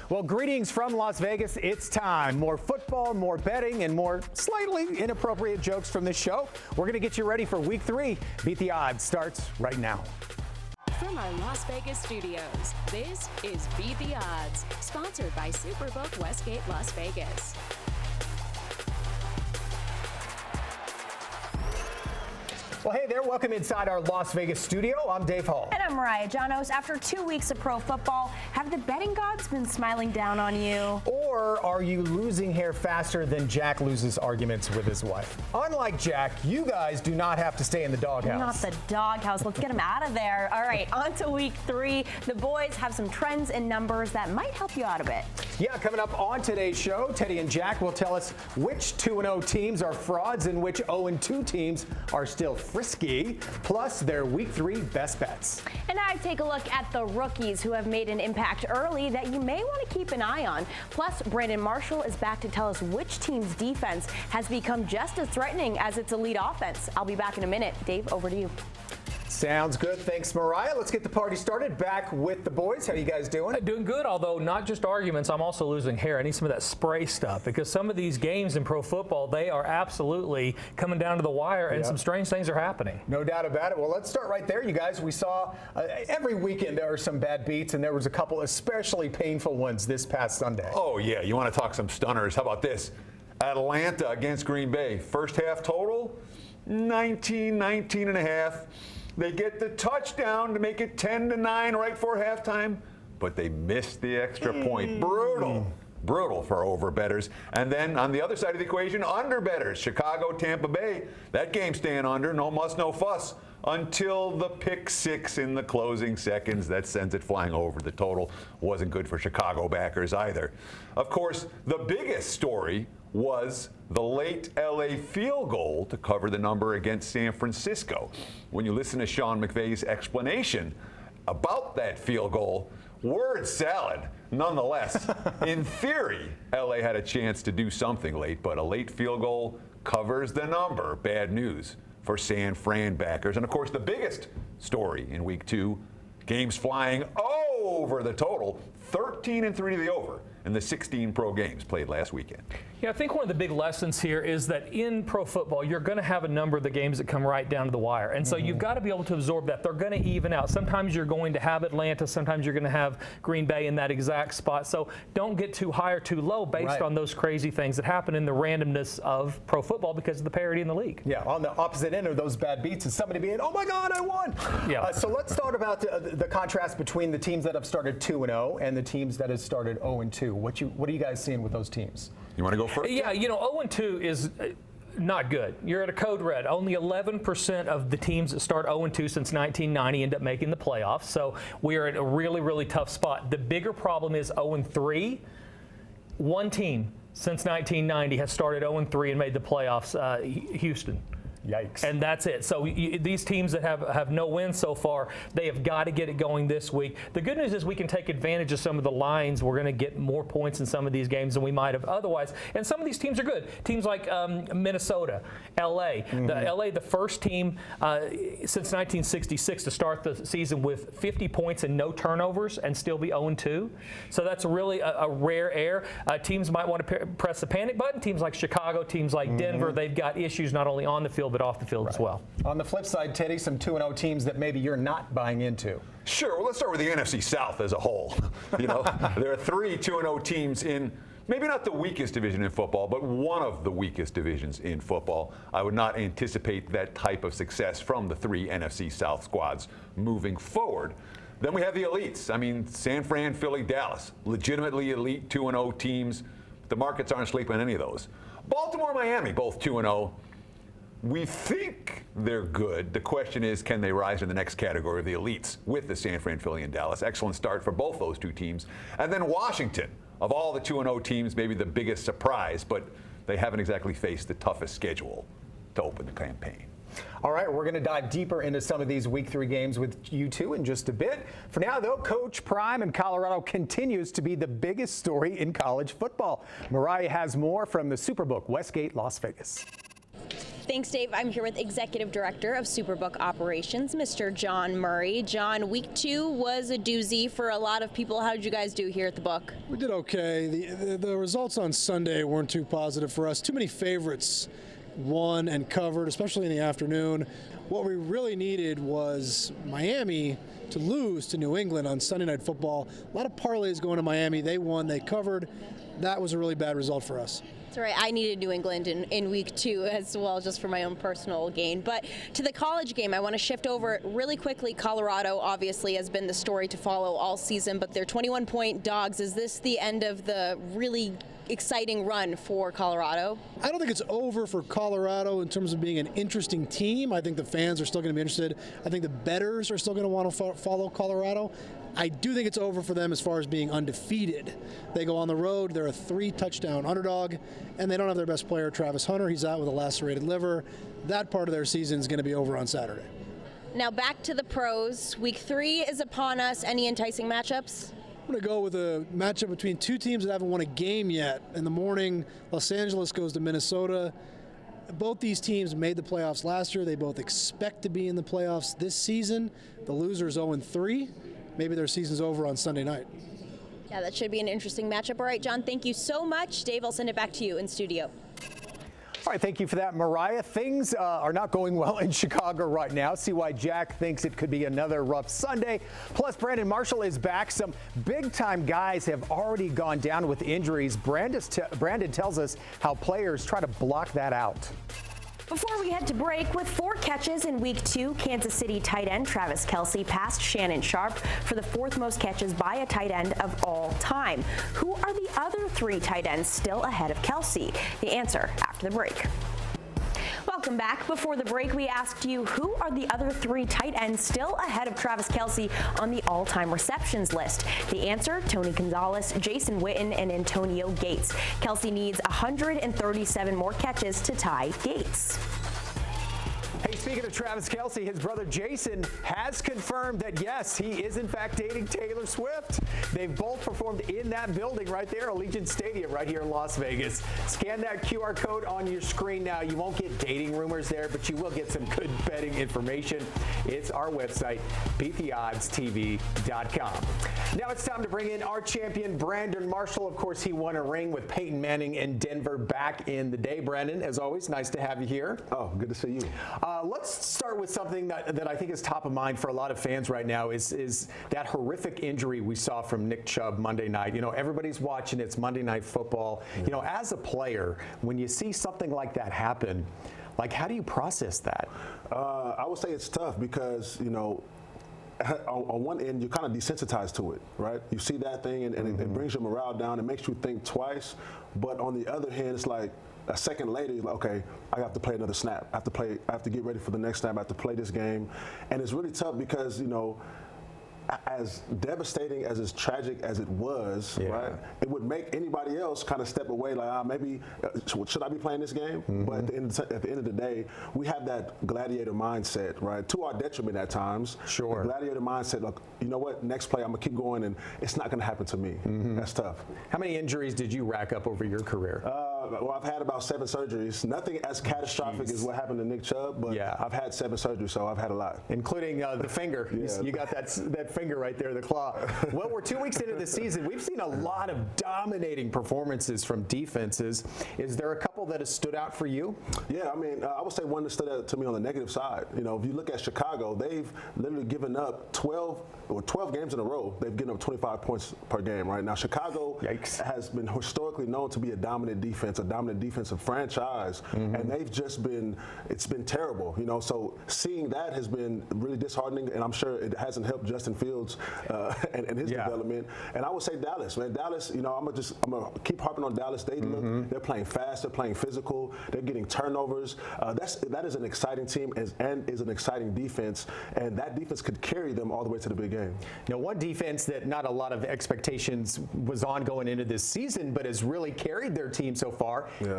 Well, greetings from Las Vegas. It's time. More football, more betting, and more slightly inappropriate jokes from this show. We're going to get you ready for week 3. Beat the Odds starts right now. From our Las Vegas studios, this is Beat the Odds, sponsored by Superbook Westgate Las Vegas. Well, hey there. Welcome inside our Las Vegas studio. I'm Dave Hall. And I'm Mariah Janos. After 2 weeks of pro football, have the betting gods been smiling down on you? Or are you losing hair faster than Jack loses arguments with his wife? Unlike Jack, you guys do not have to stay in the doghouse. Not the doghouse. Let's get him out of there. All right, on to week 3. The boys have some trends and numbers that might help you out a bit. Yeah, coming up on today's show, Teddy and Jack will tell us which 2-0 teams are frauds and which 0-2 teams are still frisky, plus their week 3 best bets. And I take a look at the rookies who have made an impact early that you may want to keep an eye on. Plus, Brandon Marshall is back to tell us which team's defense has become just as threatening as its elite offense. I'll be back in a minute. Dave, over to you. Sounds good. Thanks, Mariah. Let's get the party started. Back with the boys. How you guys doing? Doing good, although not just arguments. I'm also losing hair. I need some of that spray stuff because some of these games in pro football, they are absolutely coming down to the wire, and some strange things are happening. No doubt about it. Well, let's start right there, you guys. We saw every weekend there are some bad beats, and there was a couple especially painful ones this past Sunday. Oh, yeah. You want to talk some stunners. How about this? Atlanta against Green Bay. First half total, 19 and a half. They get the touchdown to make it 10-9 right before halftime, but they missed the extra point. Brutal for over-bettors. And then on the other side of the equation, under-bettors. Chicago, Tampa Bay. That game staying under. No muss, no fuss. Until the pick 6 in the closing seconds. That sends it flying over. The total wasn't good for Chicago backers either. Of course, the biggest story was the late LA field goal to cover the number against San Francisco. When you listen to Sean McVay's explanation about that field goal, word salad. Nonetheless, in theory, LA had a chance to do something late, but a late field goal covers the number. Bad news for San Fran backers. And of course, the biggest story in week 2, games flying over the total, 13-3 to the over in the 16 pro games played last weekend. Yeah, I think one of the big lessons here is that in pro football, you're going to have a number of the games that come right down to the wire. And so you've got to be able to absorb that. They're going to even out. Sometimes you're going to have Atlanta. Sometimes you're going to have Green Bay in that exact spot. So don't get too high or too low based on those crazy things that happen in the randomness of pro football because of the parity in the league. Yeah, on the opposite end of those bad beats is somebody being, oh my God, I won. Yeah. So let's start about the contrast between the teams that have started 2-0 and the teams that have started 0-2. What are you guys seeing with those teams? You want to go first? Yeah, 0-2 is not good. You're at a code red. Only 11% of the teams that start 0-2 since 1990 end up making the playoffs. So we are at a really, really tough spot. The bigger problem is 0-3. One team since 1990 has started 0-3 and made the playoffs, Houston. Yikes. And that's it. So these teams that have no wins so far, they have got to get it going this week. The good news is we can take advantage of some of the lines. We're going to get more points in some of these games than we might have otherwise. And some of these teams are good. Teams like Minnesota, LA. The first team since 1966 to start the season with 50 points and no turnovers and still be 0-2. So that's really a rare air. Teams might want to press the panic button. Teams like Chicago, teams like Denver, they've got issues not only on the field but off the field as well. On the flip side, Teddy, some 2-0 teams that maybe you're not buying into. Sure. Well, let's start with the NFC South as a whole. There are 3 2-0 teams in maybe not the weakest division in football, but one of the weakest divisions in football. I would not anticipate that type of success from the 3 NFC South squads moving forward. Then we have the elites. I mean, San Fran, Philly, Dallas, legitimately elite 2-0 teams. The markets aren't sleeping on any of those. Baltimore, Miami, both 2-0. We think they're good. The question is, can they rise in the next category of the elites with the San Fran, Philly, and Dallas? Excellent start for both those 2 teams. And then Washington, of all the 2-0 teams, maybe the biggest surprise, but they haven't exactly faced the toughest schedule to open the campaign. All right, we're going to dive deeper into some of these week 3 games with you two in just a bit. For now, though, Coach Prime in Colorado continues to be the biggest story in college football. Mariah has more from the Superbook Westgate Las Vegas. Thanks, Dave. I'm here with Executive Director of Superbook Operations, Mr. John Murray. John, week 2 was a doozy for a lot of people. How did you guys do here at the book? We did okay. The results on Sunday weren't too positive for us. Too many favorites won and covered, especially in the afternoon. What we really needed was Miami to lose to New England on Sunday Night Football. A lot of parlays going to Miami. They won, they covered. That was a really bad result for us. That's right. I needed New England in week 2 as well, just for my own personal gain. But to the college game, I want to shift over really quickly. Colorado obviously has been the story to follow all season, but they're 21-point dogs. Is this the end of the really exciting run for Colorado? I don't think it's over for Colorado in terms of being an interesting team. I think the fans are still going to be interested. I think the bettors are still going to want to follow Colorado. I do think it's over for them as far as being undefeated. They go on the road, they're a 3-touchdown underdog, and they don't have their best player, Travis Hunter. He's out with a lacerated liver. That part of their season is going to be over on Saturday. Now back to the pros. Week 3 is upon us. Any enticing matchups? I'm going to go with a matchup between two teams that haven't won a game yet. In the morning, Los Angeles goes to Minnesota. Both these teams made the playoffs last year. They both expect to be in the playoffs this season. The loser is 0-3. Maybe their season's over on Sunday night. Yeah, that should be an interesting matchup. All right, John, thank you so much. Dave, I'll send it back to you in studio. All right, thank you for that, Mariah. Things are not going well in Chicago right now. See why Jack thinks it could be another rough Sunday. Plus, Brandon Marshall is back. Some big-time guys have already gone down with injuries. Brandon tells us how players try to block that out. Before we head to break, with 4 catches in week 2, Kansas City tight end Travis Kelce passed Shannon Sharpe for the 4th most catches by a tight end of all time. Who are the other 3 tight ends still ahead of Kelce? The answer after the break. Welcome back. Before the break, we asked you who are the other 3 tight ends still ahead of Travis Kelce on the all-time receptions list. The answer, Tony Gonzalez, Jason Witten, and Antonio Gates. Kelce needs 137 more catches to tie Gates. Hey, speaking of Travis Kelce, his brother Jason has confirmed that, yes, he is in fact dating Taylor Swift. They've both performed in that building right there, Allegiant Stadium, right here in Las Vegas. Scan that QR code on your screen now. You won't get dating rumors there, but you will get some good betting information. It's our website, beattheoddstv.com. Now it's time to bring in our champion, Brandon Marshall. Of course, he won a ring with Peyton Manning in Denver back in the day. Brandon, as always, nice to have you here. Oh, good to see you. Let's start with something that I think is top of mind for a lot of fans right now is that horrific injury we saw from Nick Chubb Monday night. You know, everybody's watching. It's Monday Night Football. You know, as a player, when you see something like that happen, like, how do you process that? I would say it's tough because, you know, on one end, you're kind of desensitized to it, right? You see that thing and it brings your morale down. It makes you think twice. But on the other hand, it's like, a second later, you're like, okay, I have to play another snap. I have to get ready for the next snap. I have to play this game. And it's really tough because, you know, as devastating, as tragic as it was, right? It would make anybody else kind of step away, like, maybe should I be playing this game? But at the end of the day, we have that gladiator mindset, right? To our detriment at times. Sure. The gladiator mindset, look, you know what? Next play, I'm gonna keep going, and it's not gonna happen to me. That's tough. How many injuries did you rack up over your career? Well, I've had about 7 surgeries. Nothing as catastrophic as what happened to Nick Chubb, but I've had 7 surgeries, so I've had a lot. Including the finger. You got that finger right there, the claw. Well, we're 2 weeks into the season. We've seen a lot of dominating performances from defenses. Is there a couple that has stood out for you? Yeah, I mean, I would say one that stood out to me on the negative side. You know, if you look at Chicago, they've literally given up 12 games in a row. They've given up 25 points per game, right? Now, Chicago has been historically known to be a dominant defense, a dominant defensive franchise, and they've just been, it's been terrible, you know, so seeing that has been really disheartening, and I'm sure it hasn't helped Justin Fields and his development. And I would say Dallas, man. Dallas, you know, I'm gonna keep harping on Dallas. They're playing fast, they're playing physical, they're getting turnovers. That is an exciting team and is an exciting defense, and that defense could carry them all the way to the big game. Now, one defense that not a lot of expectations was on going into this season, but has really carried their team so far,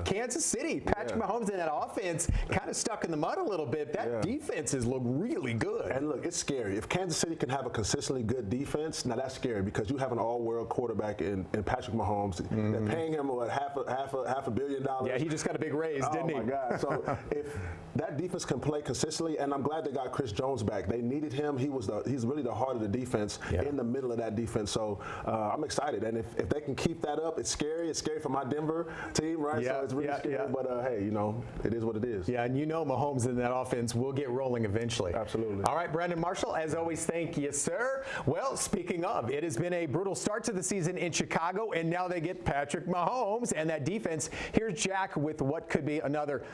Kansas City. Patrick Mahomes and that offense kind of stuck in the mud a little bit. That defense has looked really good. And look, it's scary. If Kansas City can have a consistently good defense, now that's scary because you have an all-world quarterback in Patrick Mahomes. They're paying him what, half a $1 billion. Yeah, he just got a big raise, didn't he? Oh, my God. So if that defense can play consistently, and I'm glad they got Chris Jones back. They needed him. He's really the heart of the defense in the middle of that defense. So I'm excited. And if they can keep that up, it's scary. It's scary for my Denver team, right? Yeah, so it's really scary. yeah. But, hey, you know, it is what it is. Yeah, and you know Mahomes in that offense will get rolling eventually. Absolutely. All right, Brandon Marshall, as always, thank you, sir. Well, speaking of, it has been a brutal start to the season in Chicago, and now they get Patrick Mahomes and that defense. Here's Jack with what could be another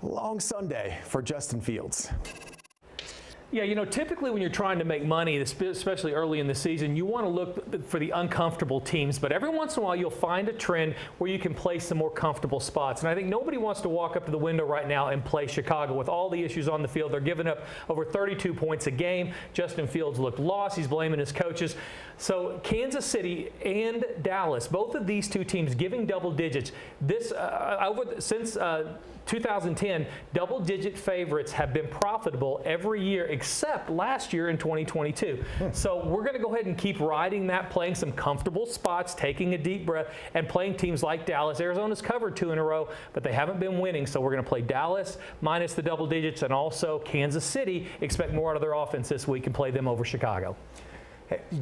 long Sunday for Justin Fields. Yeah, you know, typically when you're trying to make money, especially early in the season, you want to look for the uncomfortable teams. But every once in a while, you'll find a trend where you can play some more comfortable spots. And I think nobody wants to walk up to the window right now and play Chicago with all the issues on the field. They're giving up over 32 points a game. Justin Fields looked lost. He's blaming his coaches. So Kansas City and Dallas, both of these two teams giving double digits. Since 2010, double-digit favorites have been profitable every year except last year in 2022. So we're going to go ahead and keep riding that, playing some comfortable spots, taking a deep breath, and playing teams like Dallas. Arizona's covered 2 in a row, but they haven't been winning. So we're going to play Dallas minus the double digits, and also Kansas City. Expect more out of their offense this week and play them over Chicago.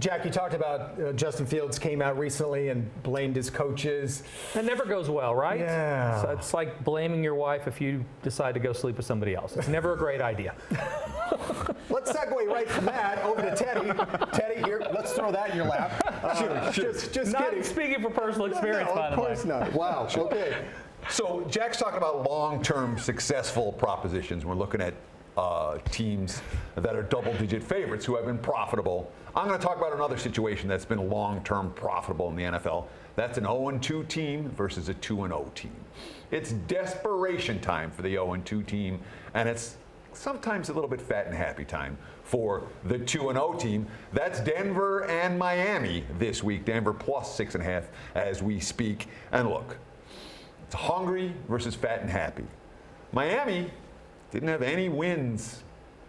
Jack, you talked about Justin Fields came out recently and blamed his coaches. That never goes well, right? Yeah. So it's like blaming your wife if you decide to go sleep with somebody else. It's never a great idea. Let's segue right from that over to Teddy. Teddy, here, let's throw that in your lap. Just Not kidding. speaking for personal experience, by the way. Of course not. Wow. Okay. So Jack's talking about long-term successful propositions. We're looking at teams that are double-digit favorites who have been profitable. I'm going to talk about another situation that's been long-term profitable in the NFL. That's an 0-2 team versus a 2-0 team. It's desperation time for the 0-2 team, and it's sometimes a little bit fat and happy time for the 2-0 team. That's Denver and Miami this week. Denver plus 6.5 as we speak. And look, it's hungry versus fat and happy. Miami didn't have any wins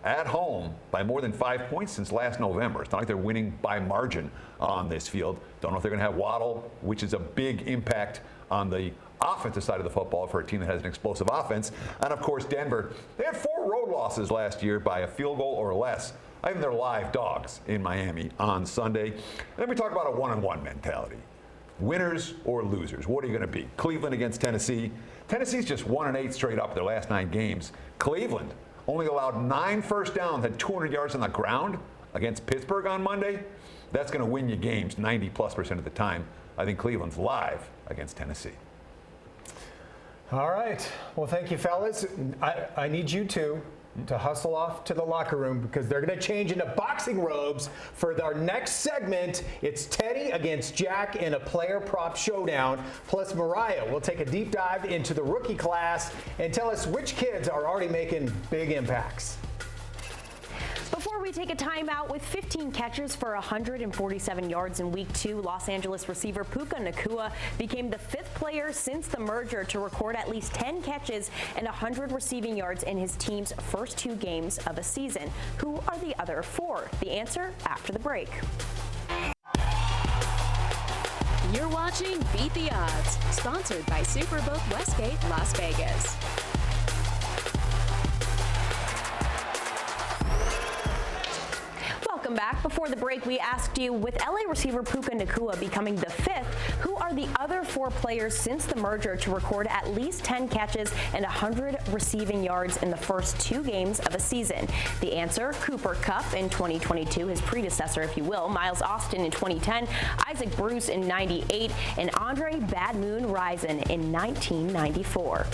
at home by more than 5 points since last November. It's not like they're winning by margin on this field. Don't know if they're going to have Waddle, which is a big impact on the offensive side of the football for a team that has an explosive offense. And of course, Denver, they had 4 road losses last year by a field goal or less. I think they're live dogs in Miami on Sunday. And then we talk about a 1-on-1 mentality. Winners or losers? What are you going to be? Cleveland against Tennessee. Tennessee's just 1-8 straight up their last 9 games. Cleveland only allowed 9 first downs, had 200 yards on the ground against Pittsburgh on Monday. That's going to win you games 90+% of the time. I think Cleveland's live against Tennessee. All right. Well, thank you, fellas. I need you two to hustle off to the locker room because they're going to change into boxing robes for our next segment. It's Teddy against Jack in a player prop showdown. Plus, Mariah will take a deep dive into the rookie class and tell us which kids are already making big impacts. Before we take a timeout, with 15 catches for 147 yards in Week 2, Los Angeles receiver Puka Nacua became the 5th player since the merger to record at least 10 catches and 100 receiving yards in his team's first 2 games of a season. Who are the other 4? The answer after the break. You're watching Beat the Odds, sponsored by Superbook Westgate, Las Vegas. Welcome back. Before the break, we asked you, with LA receiver Puka Nacua becoming the 5th, who are the other 4 players since the merger to record at least 10 catches and 100 receiving yards in the first 2 games of a season? The answer, Cooper Kupp in 2022, his predecessor, if you will, Miles Austin in 2010, Isaac Bruce in 98, and Andre Bad Moon Rison in 1994.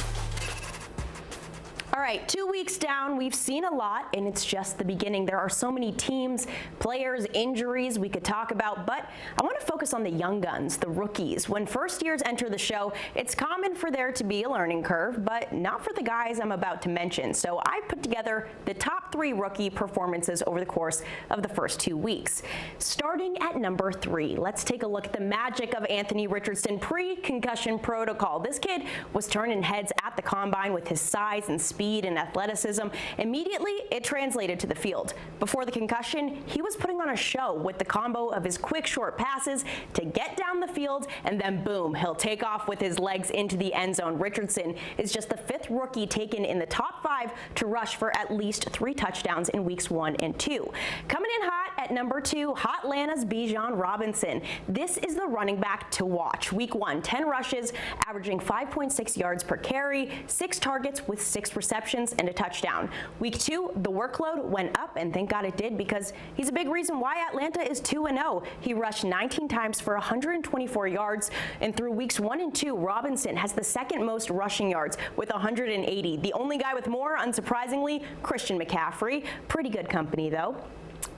All right, 2 weeks down, we've seen a lot, and it's just the beginning. There are so many teams, players, injuries we could talk about, but I want to focus on the young guns, the rookies. When first years enter the show, it's common for there to be a learning curve, but not for the guys I'm about to mention. So I put together the top 3 rookie performances over the course of the first 2 weeks. Starting at number 3, let's take a look at the magic of Anthony Richardson pre-concussion protocol. This kid was turning heads at the combine with his size and speed speed and athleticism. Immediately, it translated to the field. Before the concussion, he was putting on a show with the combo of his quick, short passes to get down the field, and then boom, he'll take off with his legs into the end zone. Richardson is just the 5th rookie taken in the top 5 to rush for at least 3 touchdowns in weeks 1 and 2. Coming in hot at number 2, Atlanta's Bijan Robinson. This is the running back to watch. Week 1, 10 rushes, averaging 5.6 yards per carry, 6 targets with 6 receptions and a touchdown. Week 2, the workload went up, and thank God it did, because he's a big reason why Atlanta is 2-0. He rushed 19 times for 124 yards, and through weeks 1 and 2, Robinson has the 2nd most rushing yards with 180. The only guy with more, unsurprisingly, Christian McCaffrey. Pretty good company, though.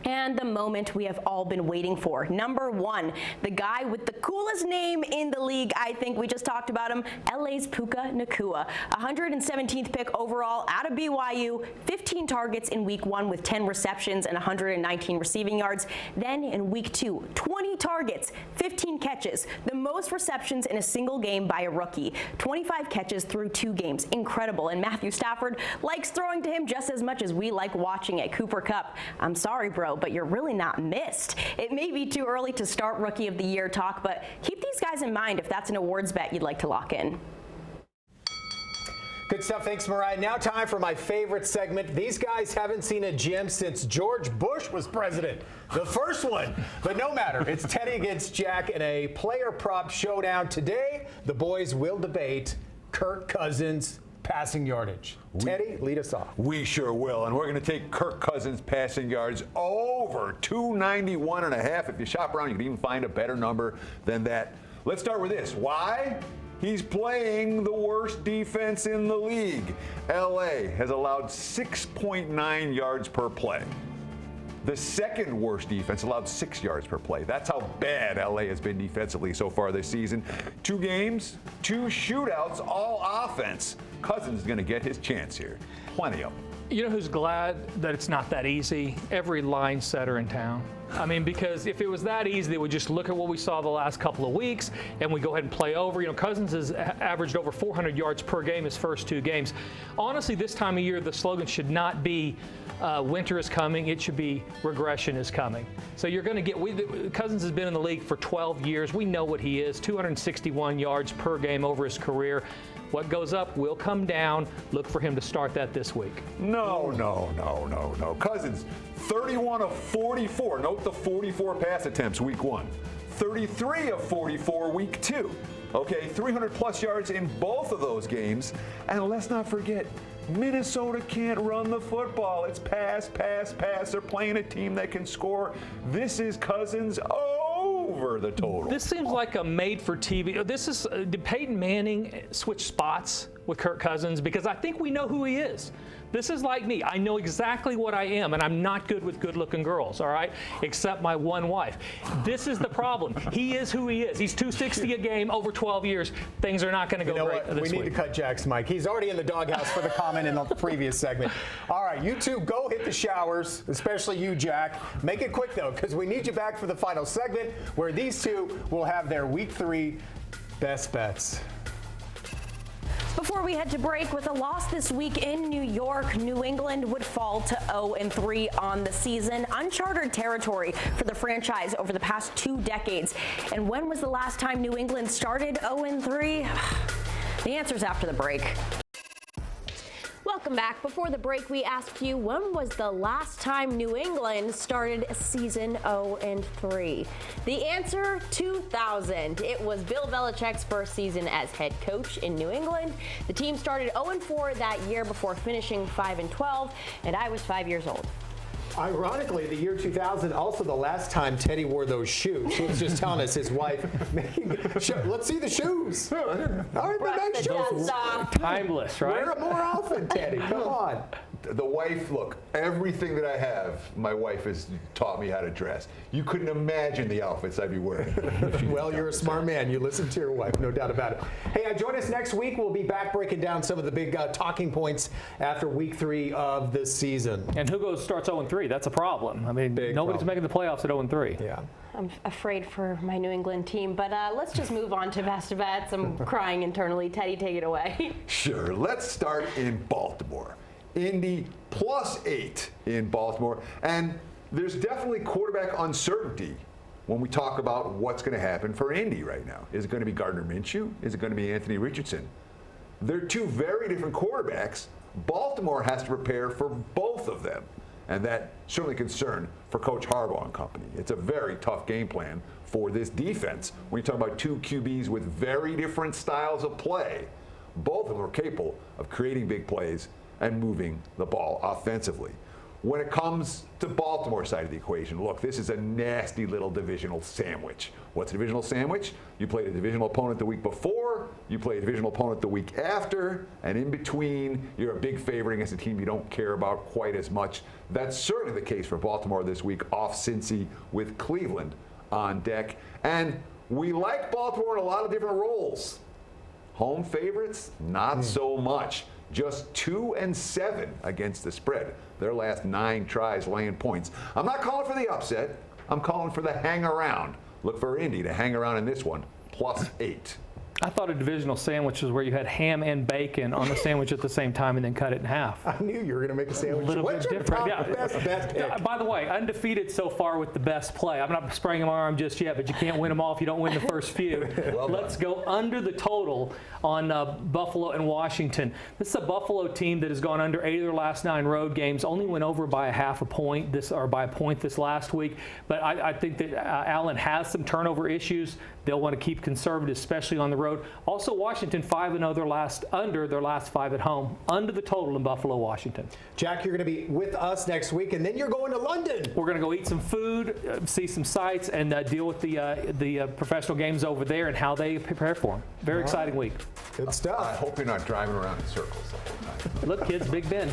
And the moment we have all been waiting for. Number 1, the guy with the coolest name in the league. I think we just talked about him. LA's Puka Nacua. 117th pick overall out of BYU. 15 targets in week 1 with 10 receptions and 119 receiving yards. Then in week 2, 20 targets, 15 catches. The most receptions in a single game by a rookie. 25 catches through 2 games. Incredible. And Matthew Stafford likes throwing to him just as much as we like watching it. Cooper Kupp, I'm sorry, bro, but you're really not missed. It may be too early to start Rookie of the Year talk, but keep these guys in mind if that's an awards bet you'd like to lock in. Good stuff. Thanks, Mariah. Now time for my favorite segment. These guys haven't seen a gym since George Bush was president. The first one. But no matter. It's Teddy against Jack in a player prop showdown. Today, the boys will debate Kirk Cousins' passing yardage. Teddy, lead us off. We sure will, and we're going to take Kirk Cousins' passing yards over 291.5. If you shop around, you can even find a better number than that. Let's start with this. Why? He's playing the worst defense in the league. LA has allowed 6.9 yards per play. The 2nd worst defense allowed 6 yards per play. That's how bad LA has been defensively so far this season. 2 games, 2 shootouts, all offense. Cousins is going to get his chance here. Plenty of them. You know who's glad that it's not that easy? Every line setter in town. I mean, because if it was that easy, they would just look at what we saw the last couple of weeks and we go ahead and play over. You know, Cousins has averaged over 400 yards per game his first 2 games. Honestly, this time of year, the slogan should not be winter is coming. It should be regression is coming. So you're going to get, Cousins has been in the league for 12 years. We know what he is, 261 yards per game over his career. What goes up will come down. Look for him to start that this week. No. Cousins, 31 of 44. Note the 44 pass attempts week 1. 33 of 44 week 2. Okay, 300 plus yards in both of those games. And let's not forget, Minnesota can't run the football. It's pass. They're playing a team that can score. This is Cousins over the total. This seems like a made-for-TV. Did Peyton Manning switch spots with Kirk Cousins? Because I think we know who he is. This is like me. I know exactly what I am, and I'm not good with good-looking girls, all right? Except my one wife. This is the problem. He is who he is. He's 260 a game over 12 years. Things are not going to go great this week. We need to cut Jack's mic. He's already in the doghouse for the comment in the previous segment. All right, you two go hit the showers, especially you, Jack. Make it quick, though, because we need you back for the final segment where these two will have their Week 3 best bets. Before we head to break, with a loss this week in New York, New England would fall to 0-3 on the season. Uncharted territory for the franchise over the past 2 decades. And when was the last time New England started 0-3? The answer's after the break. Welcome back. Before the break, we asked you, when was the last time New England started season 0-3? The answer, 2000. It was Bill Belichick's first season as head coach in New England. The team started 0-4 that year before finishing 5-12, and I was 5 years old. Ironically, the year 2000, also the last time Teddy wore those shoes. He was just telling us his wife, let's see the shoes. All right, the nice shoes. Timeless, right? Wear it more often, Teddy. Come on. the wife, look, everything that I have, my wife has taught me how to dress. You couldn't imagine the outfits I'd be wearing. Well, you're a smart man. You listen to your wife, no doubt about it. Hey, join us next week. We'll be back breaking down some of the big talking points after week 3 of this season. And who starts 0-3? That's a problem. I mean, nobody's making the playoffs at 0-3. Yeah. I'm afraid for my New England team, but let's just move on to best bets. I'm crying internally. Teddy, take it away. Sure. Let's start in Baltimore. Indy +8 in Baltimore. And there's definitely quarterback uncertainty when we talk about what's going to happen for Indy right now. Is it going to be Gardner Minshew? Is it going to be Anthony Richardson? They're two very different quarterbacks. Baltimore has to prepare for both of them. And that certainly concern for Coach Harbaugh and company. It's a very tough game plan for this defense. When you talk about two QBs with very different styles of play, both of them are capable of creating big plays and moving the ball offensively. When it comes to Baltimore side of the equation, look, this is a nasty little divisional sandwich. What's a divisional sandwich? You played a divisional opponent the week before, you play a divisional opponent the week after, and in between, you're a big favorite against a team you don't care about quite as much. That's certainly the case for Baltimore this week, off Cincy with Cleveland on deck. And we like Baltimore in a lot of different roles. Home favorites, not so much. Just 2-7 against the spread. Their last 9 tries laying points. I'm not calling for the upset. I'm calling for the hang around. Look for Indy to hang around in this one, +8. I thought a divisional sandwich was where you had ham and bacon on the sandwich at the same time and then cut it in half. I knew you were going to make a sandwich. A little What's bit your different. top best pick? By the way, undefeated so far with the best play. I'm not spraying my arm just yet, but you can't win them all if you don't win the first few. Let's go under the total on Buffalo and Washington. This is a Buffalo team that has gone under 8 of their last 9 road games, only went over by a half a point by a point this last week. But I think that Allen has some turnover issues. They'll want to keep conservative, especially on the road. Also, Washington 5-0 under their last 5 at home, under the total in Buffalo, Washington. Jack, you're going to be with us next week, and then you're going to London. We're going to go eat some food, see some sights, and deal with the professional games over there and how they prepare for them. Very exciting week. Good stuff. I hope you're not driving around in circles the whole time. Look, kids, Big Ben.